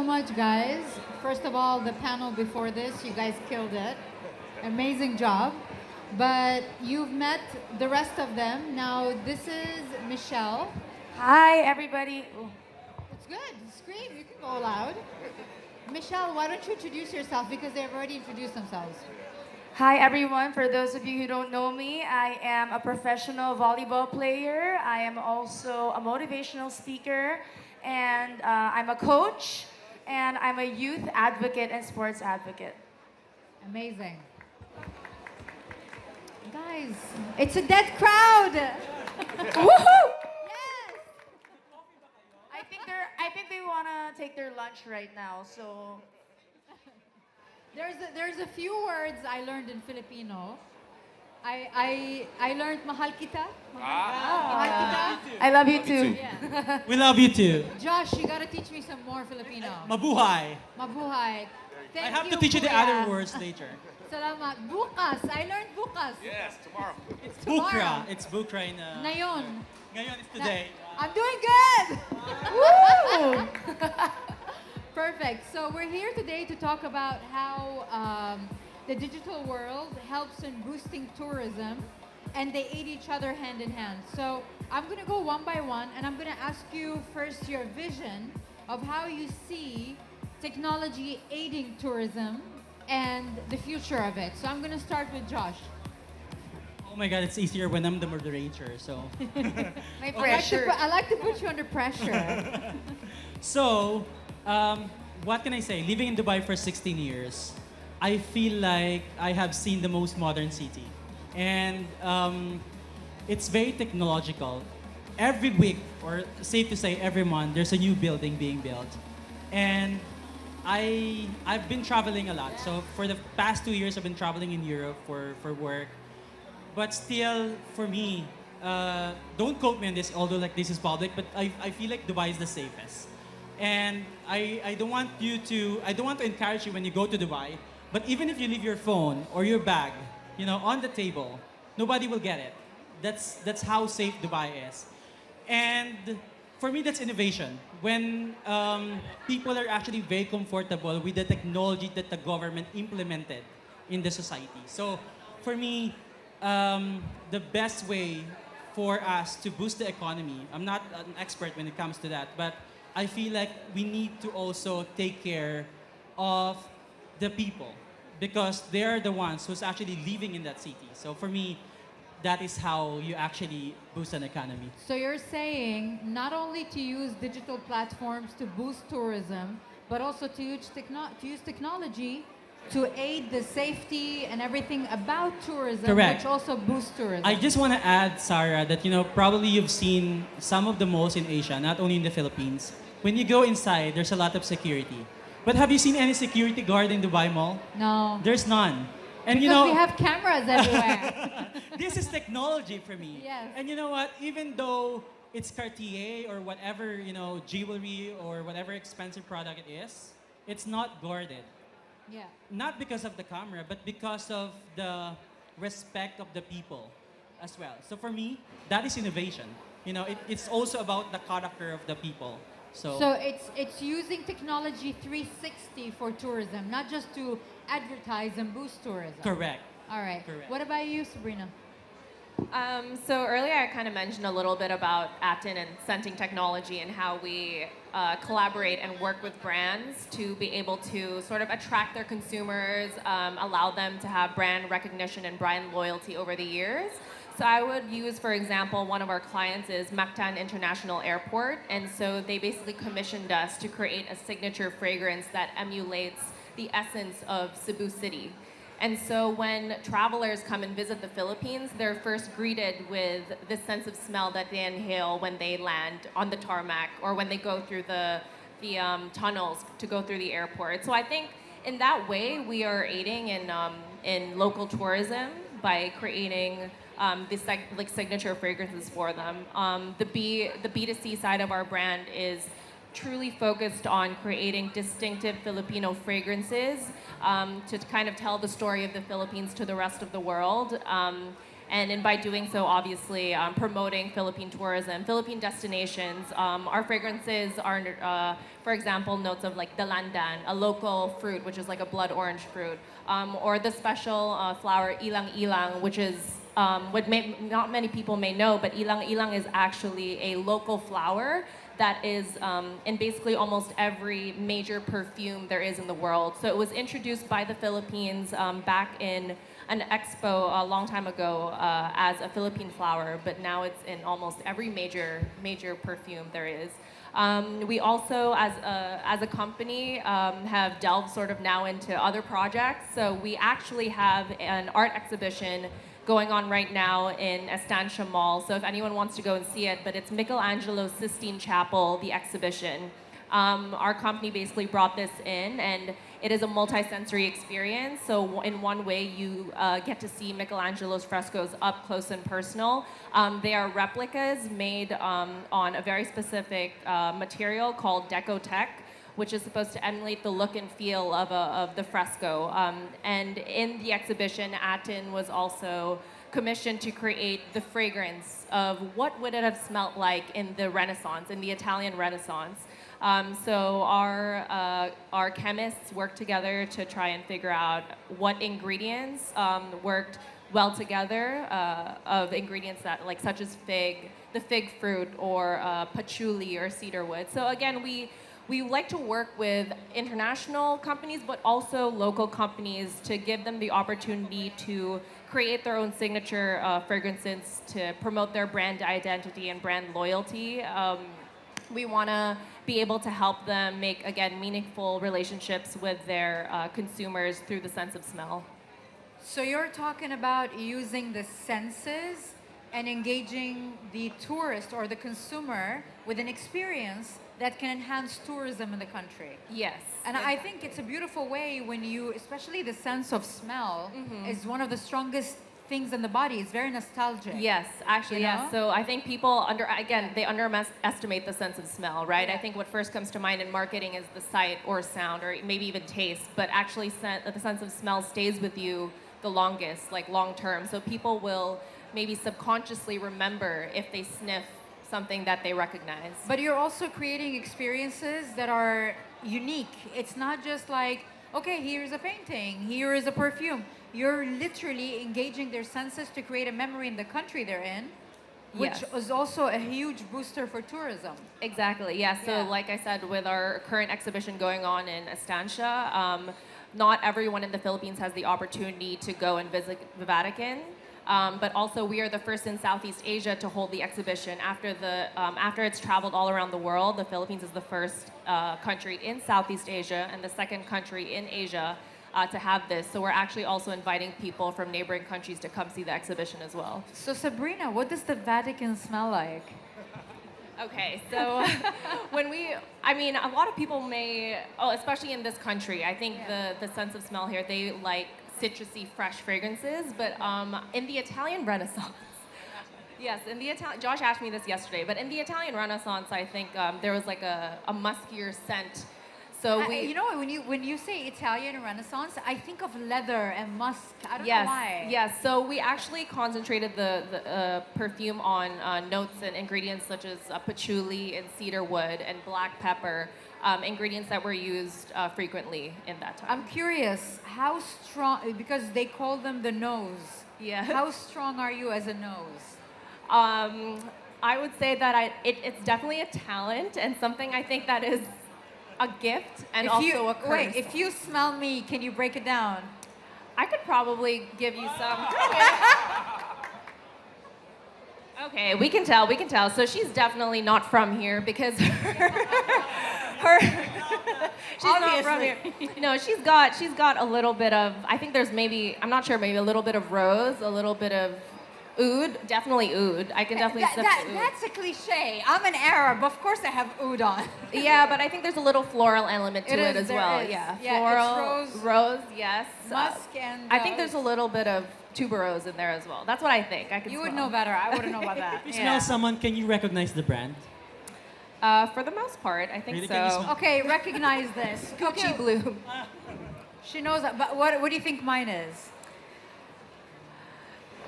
much, guys. First of all, the panel before this, you guys killed it. Amazing job. But you've met the rest of them. Now, this is Michele. Hi, everybody. Oh. It's good. Scream. You can go loud. Michele, why don't you introduce yourself because they've already introduced themselves. Hi, everyone. For those of you who don't know me, I am a professional volleyball player. I am also a motivational speaker, and I'm a coach, and I'm a youth advocate and sports advocate. Amazing. Guys, it's a dead crowd. Woohoo! Yes. I think they wanna take their lunch right now. So There's a few words I learned in Filipino. I learned mahal kita. Mahal kita. I love you too. Yeah. We love you too. Josh, you gotta teach me some more Filipino. Mabuhay. Mabuhay. Thank I have you, to teach you the Kuya. other words later. Salamat. Bukas. I learned bukas. Yes, tomorrow. It's Tomorrow. bukra. It's bukra in Ngayon. Ngayon is today. I'm doing good. Woo! Perfect. So we're here today to talk about how the digital world helps in boosting tourism, and they aid each other hand in hand. So I'm going to go one by one, and I'm going to ask you first your vision of how you see technology aiding tourism and the future of it. So I'm going to start with Josh. Oh my God, it's easier when I'm the moderator. So, My I pressure. like to put you under pressure. so what can I say? Living in Dubai for 16 years, I feel like I have seen the most modern city, and it's very technological. Every week, or safe to say every month, there's a new building being built, and I've been traveling a lot. So for the past 2 years, I've been traveling in Europe for work. But still, for me, don't quote me on this, although like this is public, but I feel like Dubai is the safest. And I don't want to encourage you when you go to Dubai, but even if you leave your phone or your bag, on the table, nobody will get it. That's how safe Dubai is. And for me, that's innovation. When people are actually very comfortable with the technology that the government implemented in the society. So for me, the best way for us to boost the economy, I'm not an expert when it comes to that, but I feel like we need to also take care of the people because they're the ones who's actually living in that city. So for me, that is how you actually boost an economy. So you're saying not only to use digital platforms to boost tourism, but also to use technology to aid the safety and everything about tourism, Correct. which also boosts tourism. I just want to add, Sara, that probably you've seen some of the malls in Asia, not only in the Philippines. When you go inside, there's a lot of security. But have you seen any security guard in Dubai Mall? No. There's none. And Because we have cameras everywhere. this is technology for me. Yes. And you know what? Even though it's Cartier or whatever, jewelry or whatever expensive product it is, it's not guarded. Yeah. Not because of the camera, but because of the respect of the people as well. So for me, that is innovation. It's also about the character of the people. So it's using technology 360 for tourism, not just to advertise and boost tourism. Correct. All right. Correct. What about you, Sabrina? So earlier I kind of mentioned a little bit about ATIN and scenting technology and how we collaborate and work with brands to be able to sort of attract their consumers, allow them to have brand recognition and brand loyalty over the years. So I would use, for example, one of our clients is Mactan International Airport, and so they basically commissioned us to create a signature fragrance that emulates the essence of Cebu City. And so when travelers come and visit the Philippines, they're first greeted with this sense of smell that they inhale when they land on the tarmac or when they go through the tunnels to go through the airport. So I think in that way, we are aiding in local tourism by creating these signature fragrances for them. The B2C side of our brand is truly focused on creating distinctive Filipino fragrances to kind of tell the story of the Philippines to the rest of the world. And by doing so, obviously, promoting Philippine tourism, Philippine destinations. Our fragrances are, for example, notes of like dalandan, a local fruit, which is like a blood orange fruit, or the special flower ilang ilang, which is not many people may know, but ilang ilang is actually a local flower that is in basically almost every major perfume there is in the world. So it was introduced by the Philippines back in an expo a long time ago as a Philippine flower, but now it's in almost every major perfume there is. We also, as a company, have delved sort of now into other projects. So we actually have an art exhibition going on right now in Estancia Mall. So if anyone wants to go and see it, but it's Michelangelo's Sistine Chapel, the exhibition. Our company basically brought this in, and it is a multi-sensory experience. So in one way, you get to see Michelangelo's frescoes up close and personal. They are replicas made on a very specific material called Decotech, which is supposed to emulate the look and feel of the fresco. And in the exhibition, ATIN was also commissioned to create the fragrance of what would it have smelt like in the Renaissance, in the Italian Renaissance. So our chemists worked together to try and figure out what ingredients worked well together of ingredients that, like, such as the fig fruit, or patchouli or cedarwood. So again, we like to work with international companies, but also local companies to give them the opportunity to create their own signature fragrances to promote their brand identity and brand loyalty. We want to be able to help them make, again, meaningful relationships with their consumers through the sense of smell. So you're talking about using the senses and engaging the tourist or the consumer with an experience that can enhance tourism in the country. Yes. And I think it's a beautiful way when you, especially the sense of smell, is one of the strongest things in the body. It's very nostalgic. Yes, actually, You know? yes. So I think people they underestimate the sense of smell, right? I think what first comes to mind in marketing is the sight or sound or maybe even taste, but actually the sense of smell stays with you the longest, like long term. So people will maybe subconsciously remember if they sniff something that they recognize. But you're also creating experiences that are unique. It's not just like, okay, here's a painting, here is a perfume. You're literally engaging their senses to create a memory in the country they're in, which Yes. is also a huge booster for tourism. Exactly, yeah. So Yeah. like I said, with our current exhibition going on in Estancia, not everyone in the Philippines has the opportunity to go and visit the Vatican. But also, we are the first in Southeast Asia to hold the exhibition. After it's traveled all around the world, the Philippines is the first country in Southeast Asia and the second country in Asia to have this. So we're actually also inviting people from neighboring countries to come see the exhibition as well. So Sabrina, what does the Vatican smell like? Okay, so a lot of people may, especially in this country, I think the sense of smell here, they like citrusy, fresh fragrances, but in the Italian Renaissance, yes, Josh asked me this yesterday, but in the Italian Renaissance, I think there was like a muskier scent. So You know, when you say Italian Renaissance, I think of leather and musk. I don't yes, know why. yes. So we actually concentrated the perfume on notes and ingredients such as patchouli and cedarwood and black pepper, ingredients that were used frequently in that time. I'm curious, how strong, because they call them the nose. Yeah. How strong are you as a nose? I would say that it's definitely a talent and something I think that is a gift and also a curse. Wait, if you smell me, can you break it down? I could probably give you some. Okay, we can tell. So she's definitely not from here because she's not from here. No, she's got a little bit of, I think there's maybe a little bit of rose, a little bit of oud, definitely oud. I can definitely sip the oud. That's a cliche. I'm an Arab. Of course I have oud on. Yeah, but I think there's a little floral element to it as well. Is. Yeah, Yeah, floral, it's rose, yes. musk and... I think there's a little bit of tuberose in there as well. That's what I think. I can You smell. would know better. I wouldn't know about that. If you smell someone, can you recognize the brand? For the most part, I think Really? Can you so. smell- Okay, recognize this. Gucci Bloom. She knows that, but what do you think mine is?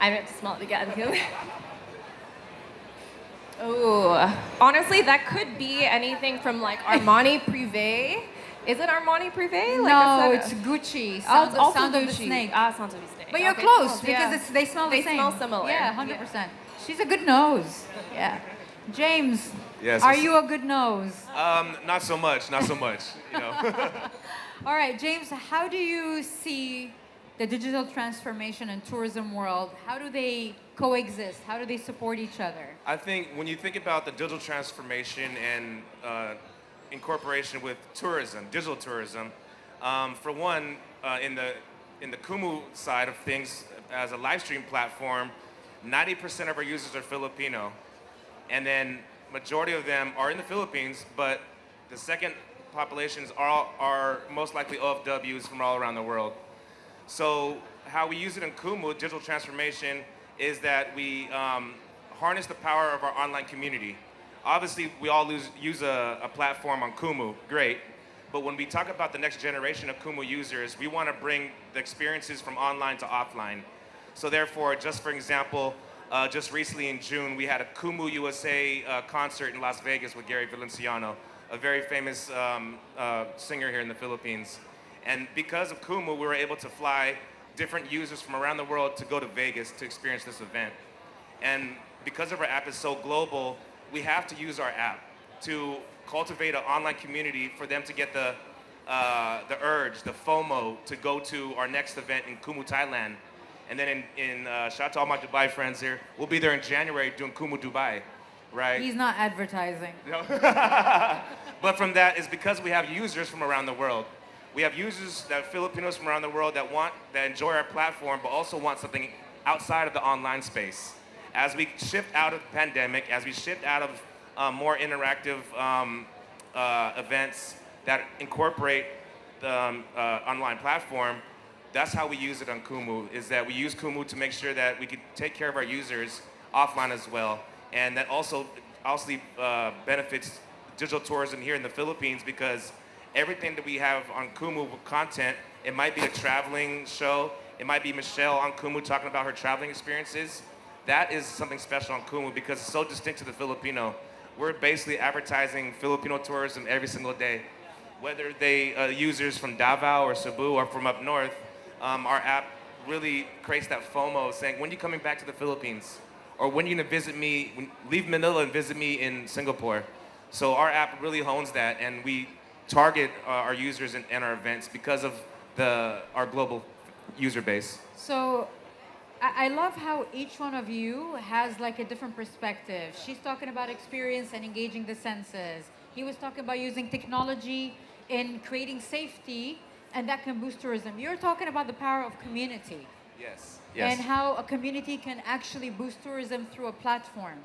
I meant to smell it again. Oh, honestly, that could be anything from like Armani Privé. Is it Armani Privé? No, Like it's Gucci. Oh, Sound, it's also Sound of the Gucci. Snake. Sounds of the Snake. But you're Okay, close yeah. because they smell the They same. smell similar. Yeah, 100%. She's a good nose. Yeah. James, Yes, are it's- you a good nose? Not so much, not so much. You know. All right, James, how do you see the digital transformation and tourism world? How do they coexist? How do they support each other? I think when you think about the digital transformation and incorporation with tourism, digital tourism, for one, in the Kumu side of things, as a live stream platform, 90% of our users are Filipino, and then majority of them are in the Philippines, but the second populations are most likely OFWs from all around the world. So how we use it in Kumu, digital transformation, is that we harness the power of our online community. Obviously, we all use a platform on Kumu, great. But when we talk about the next generation of Kumu users, we want to bring the experiences from online to offline. So therefore, just for example, just recently in June, we had a Kumu USA concert in Las Vegas with Gary Valenciano, a very famous singer here in the Philippines. And because of Kumu, we were able to fly different users from around the world to go to Vegas to experience this event. And because of our app is so global, we have to use our app to cultivate an online community for them to get the urge, the FOMO, to go to our next event in Kumu, Thailand. And then shout out to all my Dubai friends here, we'll be there in January doing Kumu, Dubai, right? He's not advertising. No. But from that is because we have users from around the world. We have users that Filipinos from around the world that enjoy our platform, but also want something outside of the online space. As we shift out of the pandemic, as we shift out of more interactive events that incorporate the online platform, that's how we use it on Kumu, is that we use Kumu to make sure that we can take care of our users offline as well. And that also benefits digital tourism here in the Philippines, because everything that we have on Kumu with content, it might be a traveling show, it might be Michele on Kumu talking about her traveling experiences. That is something special on Kumu because it's so distinct to the Filipino. We're basically advertising Filipino tourism every single day. Whether they users from Davao or Cebu or from up north, our app really creates that FOMO saying, when are you coming back to the Philippines? Or when are you gonna visit me, leave Manila and visit me in Singapore? So our app really hones that, and we target our users and our events because of our global user base. So I love how each one of you has like a different perspective. She's talking about experience and engaging the senses. He was talking about using technology in creating safety, and that can boost tourism. You're talking about the power of community. Yes. Yes. And how a community can actually boost tourism through a platform.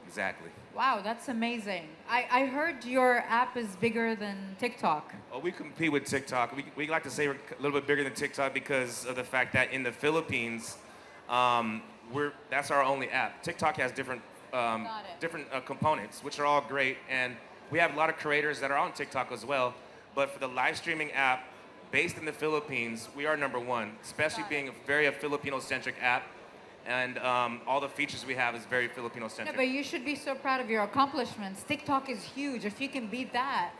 Exactly. Wow, that's amazing. I heard your app is bigger than TikTok. Oh, we compete with TikTok. We like to say we're a little bit bigger than TikTok because of the fact that in the Philippines, that's our only app. TikTok has different components, which are all great, and we have a lot of creators that are on TikTok as well. But for the live streaming app, based in the Philippines, we are number one, especially being a Filipino-centric app. And all the features we have is very Filipino-centric. No, but you should be so proud of your accomplishments. TikTok is huge. If you can beat that,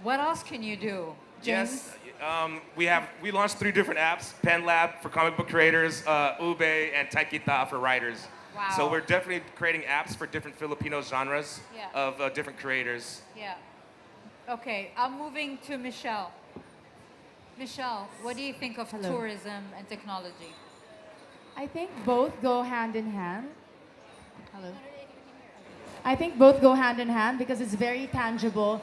what else can you do, James? Yes, we launched 3 different apps: Pen Lab for comic book creators, Ube, and Taikita for writers. Wow. So we're definitely creating apps for different Filipino genres of different creators. Yeah. Okay, I'm moving to Michele. Michele, what do you think of tourism and technology? I think both go hand in hand. Hello. I think both go hand in hand because it's very tangible.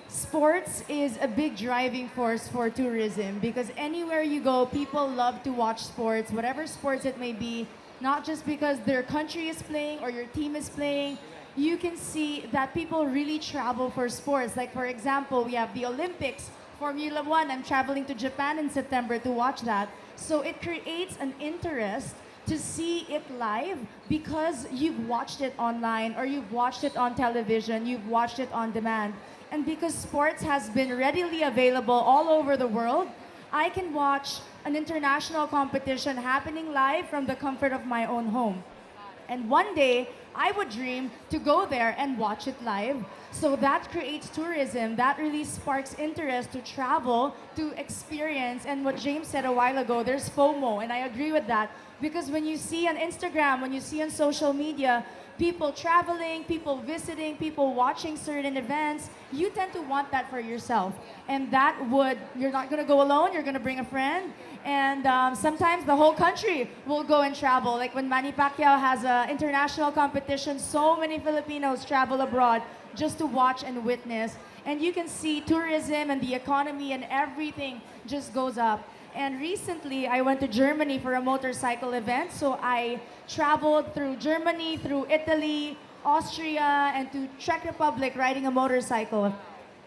Sports is a big driving force for tourism because anywhere you go, people love to watch sports, whatever sports it may be, not just because their country is playing or your team is playing. You can see that people really travel for sports. Like, for example, we have the Olympics, Formula One. I'm traveling to Japan in September to watch that. So it creates an interest to see it live because you've watched it online or you've watched it on television, you've watched it on demand. And because sports has been readily available all over the world, I can watch an international competition happening live from the comfort of my own home. And one day, I would dream to go there and watch it live. So that creates tourism. That really sparks interest to travel, to experience. And what James said a while ago, there's FOMO. And I agree with that. Because when you see on Instagram, when you see on social media, people traveling, people visiting, people watching certain events, you tend to want that for yourself. And that would, you're not going to go alone, you're going to bring a friend. And sometimes the whole country will go and travel. Like when Manny Pacquiao has an international competition, so many Filipinos travel abroad just to watch and witness. And you can see tourism and the economy and everything just goes up. And recently, I went to Germany for a motorcycle event. So I traveled through Germany, through Italy, Austria, and to Czech Republic riding a motorcycle.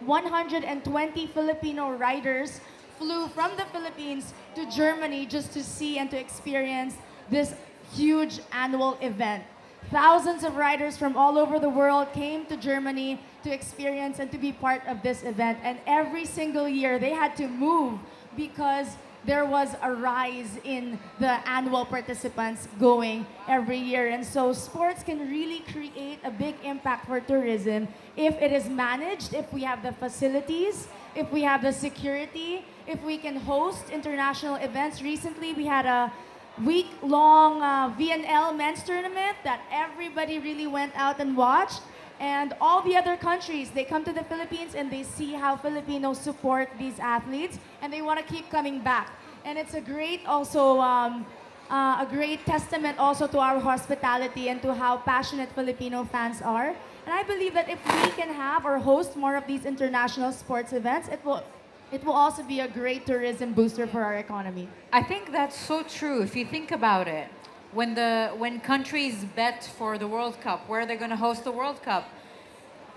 120 Filipino riders flew from the Philippines to Germany just to see and to experience this huge annual event. Thousands of riders from all over the world came to Germany to experience and to be part of this event. And every single year, they had to move because there was a rise in the annual participants going every year. And so sports can really create a big impact for tourism if it is managed, if we have the facilities, if we have the security, if we can host international events. Recently, we had a week-long VNL men's tournament that everybody really went out and watched. And all the other countries, they come to the Philippines and they see how Filipinos support these athletes, and they want to keep coming back. And it's a great also a great testament also to our hospitality and to how passionate Filipino fans are. And I believe that if we can have or host more of these international sports events, it will also be a great tourism booster for our economy. I think that's so true. If you think about it, when countries bet for the World Cup, where they're going to host the World Cup,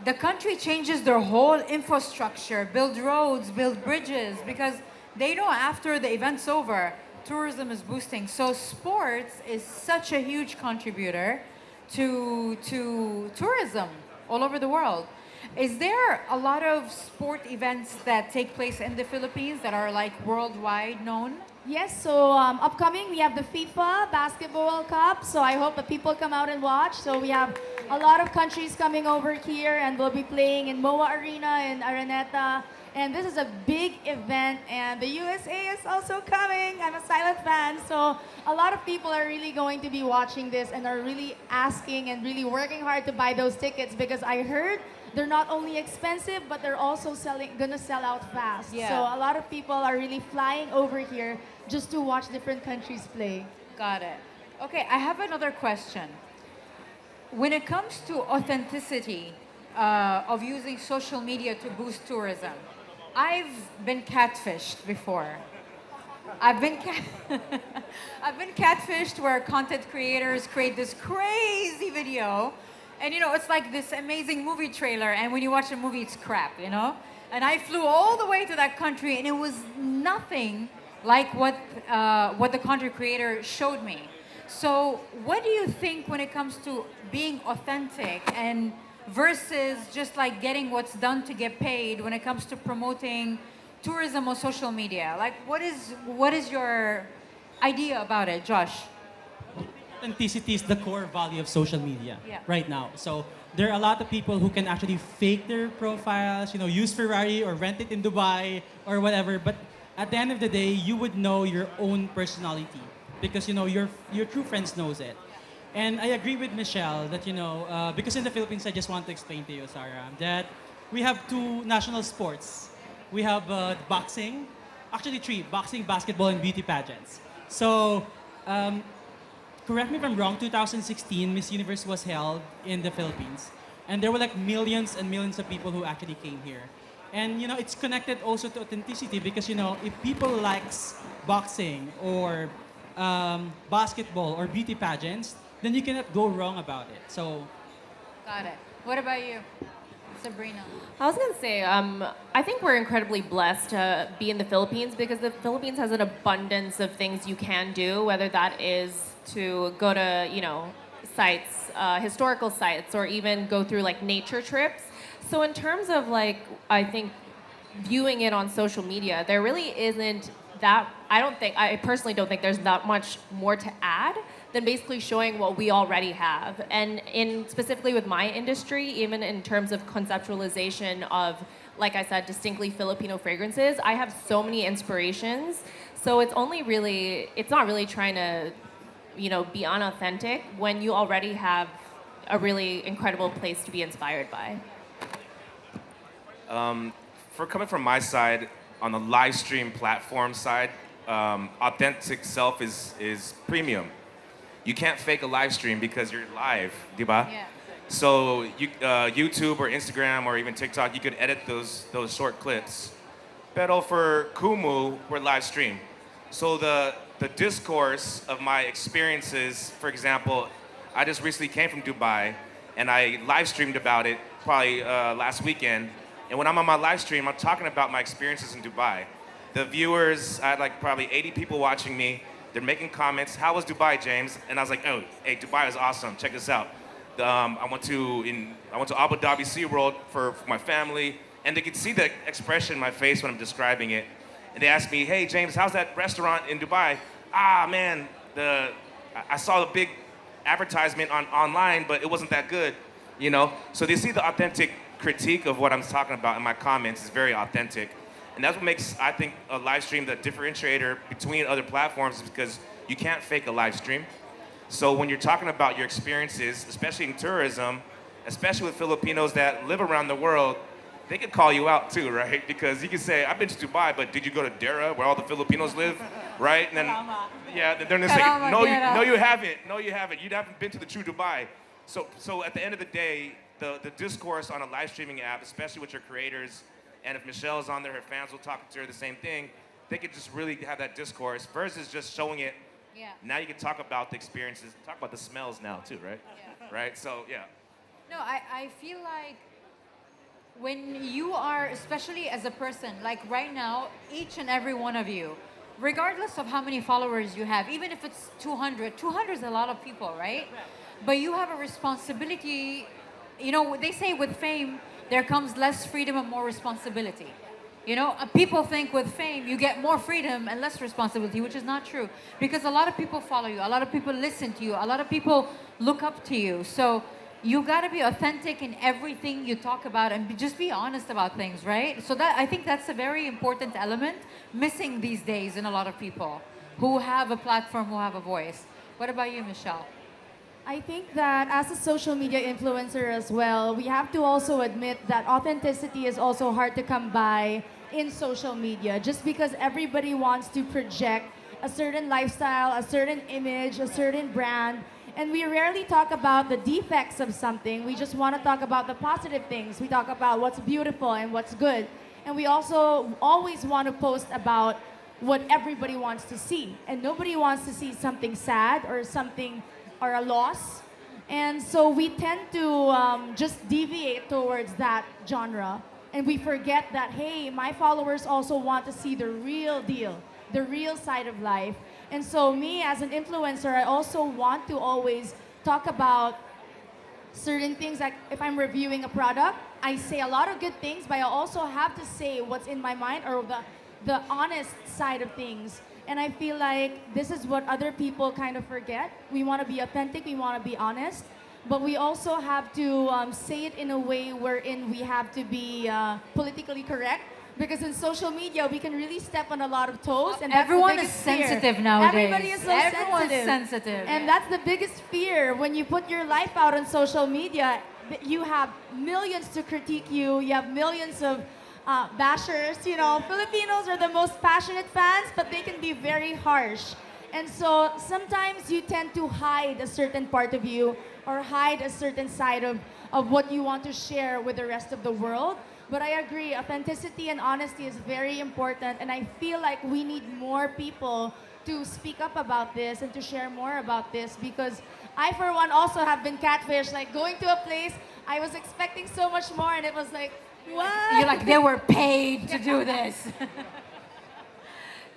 the country changes their whole infrastructure, build roads, build bridges, because they know after the event's over, tourism is boosting. So sports is such a huge contributor to tourism all over the world. Is there a lot of sport events that take place in the Philippines that are like worldwide known? Yes, so upcoming we have the FIFA Basketball World Cup, so I hope that people come out and watch. So we have a lot of countries coming over here and we'll be playing in MOA Arena in Araneta. And this is a big event, and the USA is also coming. I'm a silent fan, so a lot of people are really going to be watching this and are really asking and really working hard to buy those tickets, because I heard they're not only expensive, but they're also gonna sell out fast. Yeah. So a lot of people are really flying over here just to watch different countries play. Got it. Okay, I have another question. When it comes to authenticity of using social media to boost tourism, I've been catfished before. I've been catfished where content creators create this crazy video, and it's like this amazing movie trailer, and when you watch the movie, it's crap, And I flew all the way to that country, and it was nothing like what the content creator showed me. So, what do you think when it comes to being authentic and versus just like getting what's done to get paid when it comes to promoting tourism on social media? Like, what is your idea about it, Josh? Authenticity is the core value of social media Yeah. right now. So there are a lot of people who can actually fake their profiles, use Ferrari or rent it in Dubai or whatever. But at the end of the day, you would know your own personality because your true friends knows it. And I agree with Michele that because in the Philippines, I just want to explain to you, Sara, that we have two national sports. We have boxing, actually three: boxing, basketball, and beauty pageants. So. Correct me if I'm wrong, 2016, Miss Universe was held in the Philippines. And there were like millions and millions of people who actually came here. And it's connected also to authenticity because if people likes boxing or basketball or beauty pageants, then you cannot go wrong about it. So, Got it. What about you, Sabrina? I was gonna say, I think we're incredibly blessed to be in the Philippines because the Philippines has an abundance of things you can do, whether that is to go to, sites, historical sites, or even go through like nature trips. So in terms of I think viewing it on social media, there really isn't I personally don't think there's that much more to add than basically showing what we already have. And in specifically with my industry, even in terms of conceptualization of, like I said, distinctly Filipino fragrances, I have so many inspirations. So it's not really trying to, be unauthentic when you already have a really incredible place to be inspired by. For coming from my side, on the live stream platform side, authentic self is premium. You can't fake a live stream because you're live, diba? Yeah. So YouTube or Instagram or even TikTok, you could edit those short clips. Pero for Kumu, we're live stream. So the discourse of my experiences, for example, I just recently came from Dubai and I live streamed about it probably last weekend. And when I'm on my live stream, I'm talking about my experiences in Dubai. The viewers, I had like probably 80 people watching me. They're making comments. How was Dubai, James? And I was like, oh, hey, Dubai is awesome. Check this out. I went to Abu Dhabi SeaWorld for my family, and they could see the expression in my face when I'm describing it. And they asked me, hey, James, how's that restaurant in Dubai? Ah, man, I saw the big advertisement online, but it wasn't that good, So they see the authentic critique of what I'm talking about in my comments is very authentic. And that's what makes, I think, a live stream the differentiator between other platforms, is because you can't fake a live stream. So when you're talking about your experiences, especially in tourism, especially with Filipinos that live around the world, they could call you out too, right? Because you can say, I've been to Dubai, but did you go to Dera, where all the Filipinos live, right? And then, yeah, they're gonna say, no, you haven't. No, you haven't. You haven't been to the true Dubai. So at the end of the day, the discourse on a live streaming app, especially with your creators, and if Michelle is on there, her fans will talk to her the same thing. They could just really have that discourse versus just showing it. Yeah. Now you can talk about the experiences, talk about the smells now too, right? Yeah. Right. So yeah. No, I feel like when you are, especially as a person, like right now, each and every one of you, regardless of how many followers you have, even if it's 200 is a lot of people, right? But you have a responsibility. They say with fame, there comes less freedom and more responsibility. People think with fame, you get more freedom and less responsibility, which is not true. Because a lot of people follow you, a lot of people listen to you, a lot of people look up to you. So you gotta be authentic in everything you talk about and just be honest about things, right? So I think that's a very important element missing these days in a lot of people who have a platform, who have a voice. What about you, Michele? I think that as a social media influencer as well, we have to also admit that authenticity is also hard to come by in social media, just because everybody wants to project a certain lifestyle, a certain image, a certain brand, and we rarely talk about the defects of something. We just want to talk about the positive things. We talk about what's beautiful and what's good. And we also always want to post about what everybody wants to see. And nobody wants to see something sad or something or a loss. And so we tend to just deviate towards that genre. And we forget that, hey, my followers also want to see the real deal, the real side of life. And so me as an influencer, I also want to always talk about certain things. Like if I'm reviewing a product, I say a lot of good things, but I also have to say what's in my mind or the honest side of things. And I feel like this is what other people kind of forget. We want to be authentic, we want to be honest, but we also have to say it in a way wherein we have to be politically correct. Because in social media, we can really step on a lot of toes, and that's everyone the is biggest fear. sensitive nowadays. Everybody is so Everyone's sensitive. sensitive. And that's the biggest fear when you put your life out on social media. You have millions to critique you. You have millions of bashers. Filipinos are the most passionate fans, but they can be very harsh. And so sometimes you tend to hide a certain part of you or hide a certain side of what you want to share with the rest of the world. But I agree, authenticity and honesty is very important, and I feel like we need more people to speak up about this and to share more about this, because I, for one, also have been catfished. Like going to a place, I was expecting so much more, and it was like, what? You're like, they were paid to do this.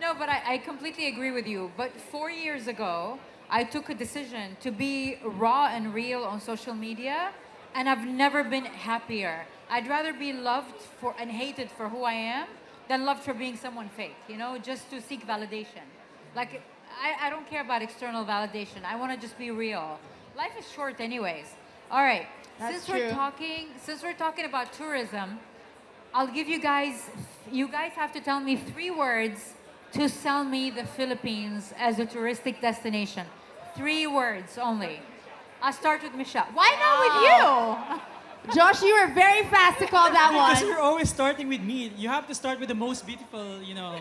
No, but I completely agree with you. But 4 years ago, I took a decision to be raw and real on social media, and I've never been happier. I'd rather be loved for and hated for who I am than love for being someone fake, you know, just to seek validation. Like, I don't care about external validation. I want to just be real. Life is short anyways. All right. That's Since we're talking about tourism, I'll give you guys have to tell me 3 words to sell me the Philippines as a touristic destination. 3 words only. I'll start with Michelle. Why not with you? Josh, you were very fast to call that Because one. you're always starting with me. You have to start with the most beautiful, you know.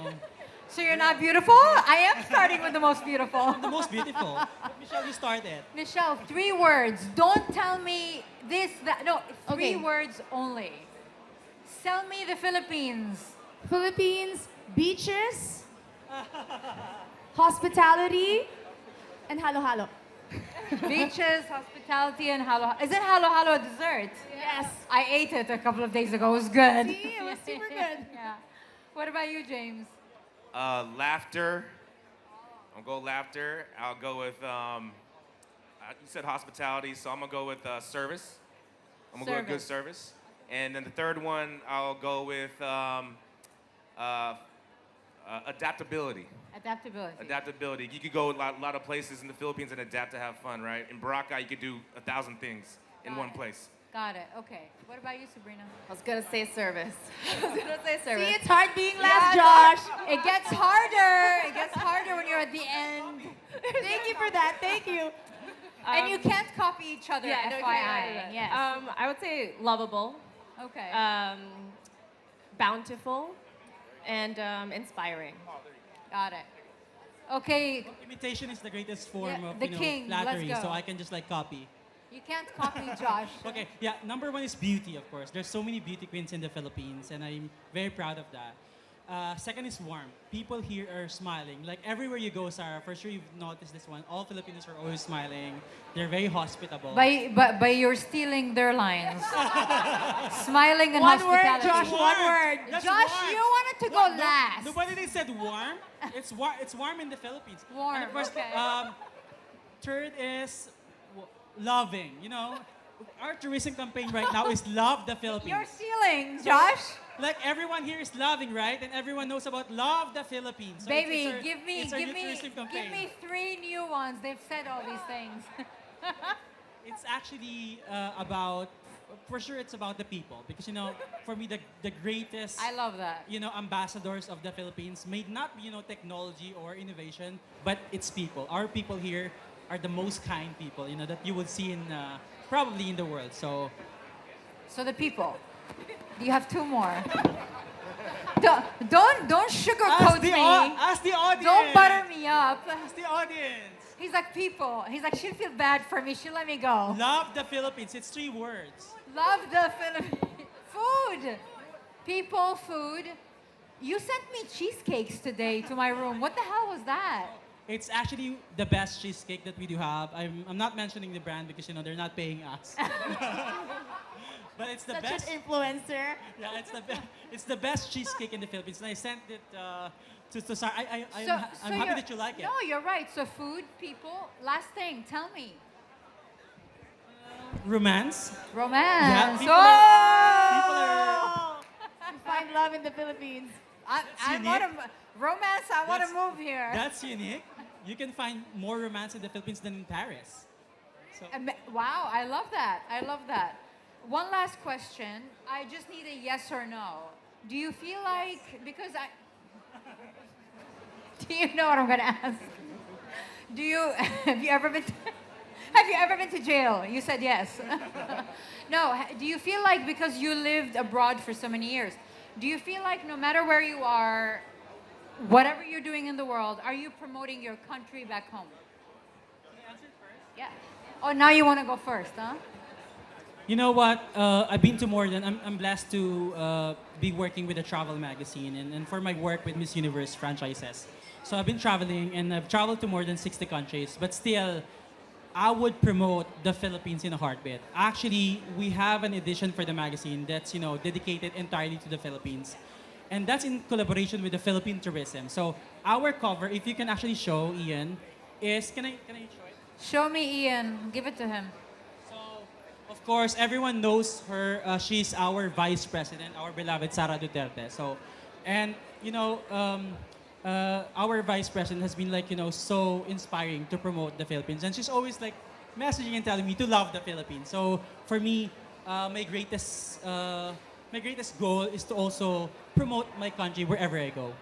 So you're not beautiful? I am starting with the most beautiful. The most beautiful. Michelle, you started. Michelle, 3 words. Don't tell me this, that. No, 3 Okay. words only. Sell me the Philippines. Philippines, beaches, hospitality, and halo-halo. Beaches, hospitality, and halo. Isn't halo halo a dessert? Yes. I ate it a couple of days ago. It was good. See, it was super good. Yeah. What about you, James? Laughter. I'll go laughter. I'll go with, you said hospitality, so I'm going to go with service. I'm going to go with good service. And then the third one, I'll go with adaptability. Adaptability. Adaptability. You could go a lot of places in the Philippines and adapt to have fun, right? In Boracay, you could do 1,000 things in Got one it. place. Got it. Okay. What about you, Sabrina? I was gonna say service. I was gonna say See, service. it's hard being last, Josh. It gets harder. It gets harder when you're at the end. Thank you for that. Thank you. And you can't copy each other, Yeah, no, FYI. Yes. I would say lovable, Okay. bountiful, and inspiring. Got it. Okay. Imitation is the greatest form Yeah, of the king. flattery, Let's go. so I can just like copy. You can't copy Josh. Okay, yeah, number 1 is beauty, of course. There's so many beauty queens in the Philippines, and I'm very proud of that. Second is warmth. People here are smiling. Like everywhere you go, Sara, for sure you've noticed this one. All Filipinos are always smiling. They're very hospitable. By you're stealing their lines. Smiling and One word, hospitality. Josh, one word. That's Josh, warm. you wanted to go last. Nobody they said warm. It's warm. It's warm in the Philippines. Warm, And of course, okay. third is loving. You know, our tourism campaign right now is love the Philippines. You're stealing, Josh. Like everyone here is loving, right? And everyone knows about love the Philippines. So Baby, it's our, give it's our new me tourism campaign. 3 new ones. They've said all these things. It's actually about, for sure, it's about the people because you know, for me, the greatest. I love that. You know, ambassadors of the Philippines may not be, you know, technology or innovation, but it's people. Our people here are the most kind people, you know, that you would see in probably in the world. So So the people. You have 2 more. Don't sugarcoat me. ask the audience. Don't butter me up. Ask the audience. He's like, people. He's like, she'll feel bad for me. She'll let me go. Love the Philippines. It's 3 words. Love the Philippines. Food. People, food. You sent me cheesecakes today to my room. What the hell was that? It's actually the best cheesecake that we do have. I'm not mentioning the brand because, you know, they're not paying us. But it's the Such best. an influencer. Yeah, it's the best cheesecake in the Philippines. And I sent it to Sara. I'm happy you're- that you like it. No, you're right. So food, people. Last thing, tell me. Romance. Romance. people oh! You find love in the Philippines. I unique. want to romance. I want to That's- move here. That's unique. You can find more romance in the Philippines than in Paris. So Wow, I love that. I love that. One last question. I just need a yes or no. Do you feel like because I do you know what I'm gonna ask? Do you have you ever been to jail? You said yes. No. Do you feel like because you lived abroad for so many years, do you feel like no matter where you are, whatever you're doing in the world, are you promoting your country back home? Can I answer it first? Yeah. Oh, now you want to go first, huh? You know what? I've been to more than. I'm blessed to be working with a travel magazine and for my work with Miss Universe franchises. So I've been traveling and I've traveled to more than 60 countries. But still, I would promote the Philippines in a heartbeat. Actually, we have an edition for the magazine that's dedicated entirely to the Philippines, and that's in collaboration with the Philippine Tourism. So our cover, if you can actually show Ian, is can I show it? Show me Ian. Give it to him. So, of course, everyone knows her. She's our vice president, our beloved Sara Duterte. So, And our vice president has been like so inspiring to promote the Philippines, and she's always like messaging and telling me to love the Philippines. So for me, my greatest goal is to also promote my country wherever I go.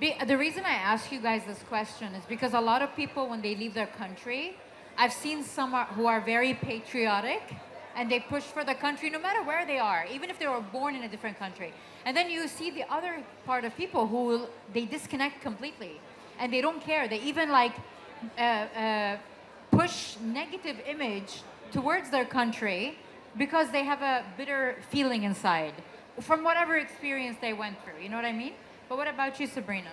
The reason I ask you guys this question is because a lot of people, when they leave their country, I've seen some who are very patriotic and they push for the country no matter where they are, even if they were born in a different country. And then you see the other part of people who they disconnect completely and they don't care. They even like push negative image towards their country because they have a bitter feeling inside from whatever experience they went through. You know what I mean? But what about you, Sabrina?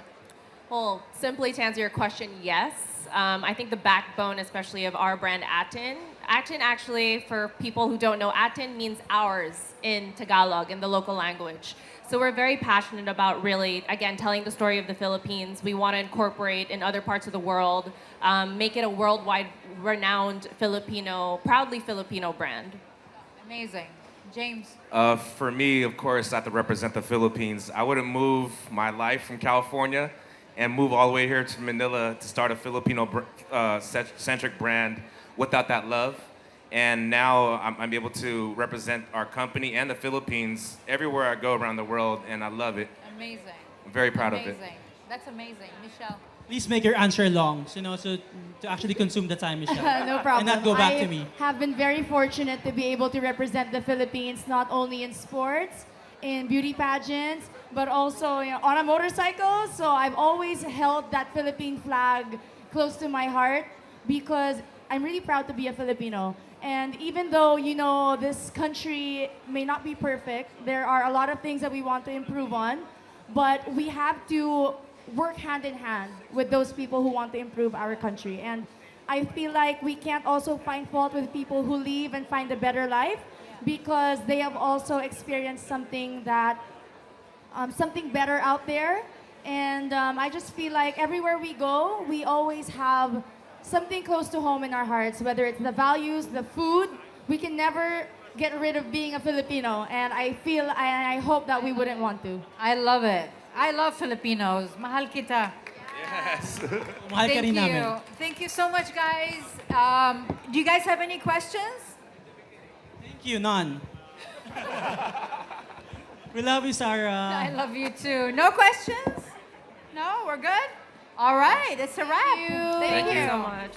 Well, simply to answer your question, yes. I think the backbone, especially of our brand ATIN. ATIN actually, for people who don't know, ATIN means ours in Tagalog, in the local language. So we're very passionate about really, again, telling the story of the Philippines. We want to incorporate in other parts of the world, make it a worldwide renowned proudly Filipino brand. Amazing. James? For me, of course, I have to represent the Philippines. I wouldn't move my life from California and move all the way here to Manila to start a Filipino-centric brand without that love. And now I'm able to represent our company and the Philippines everywhere I go around the world, and I love it. Amazing. I'm very proud of it. Amazing. That's amazing. Michele? Please make your answer long, so to actually consume the time, Michelle. No problem. And not go back I to me. have been very fortunate to be able to represent the Philippines not only in sports, in beauty pageants, but also on a motorcycle. So I've always held that Philippine flag close to my heart because I'm really proud to be a Filipino. And even though, this country may not be perfect, there are a lot of things that we want to improve on, but we have to work hand in hand with those people who want to improve our country. And I feel like we can't also find fault with people who leave and find a better life because they have also experienced something better out there. And I just feel like everywhere we go, we always have something close to home in our hearts, whether it's the values, the food. We can never get rid of being a Filipino, and I hope that we wouldn't want to. I love it. I love Filipinos. Mahal kita. Yes. Mahal ka Thank rin you. namin. Thank you so much, guys. Do you guys have any questions? Thank you, none. We love you, Sara. I love you too. No questions? No, we're good? All right, it's a wrap. you. Thank Thank you you. so much.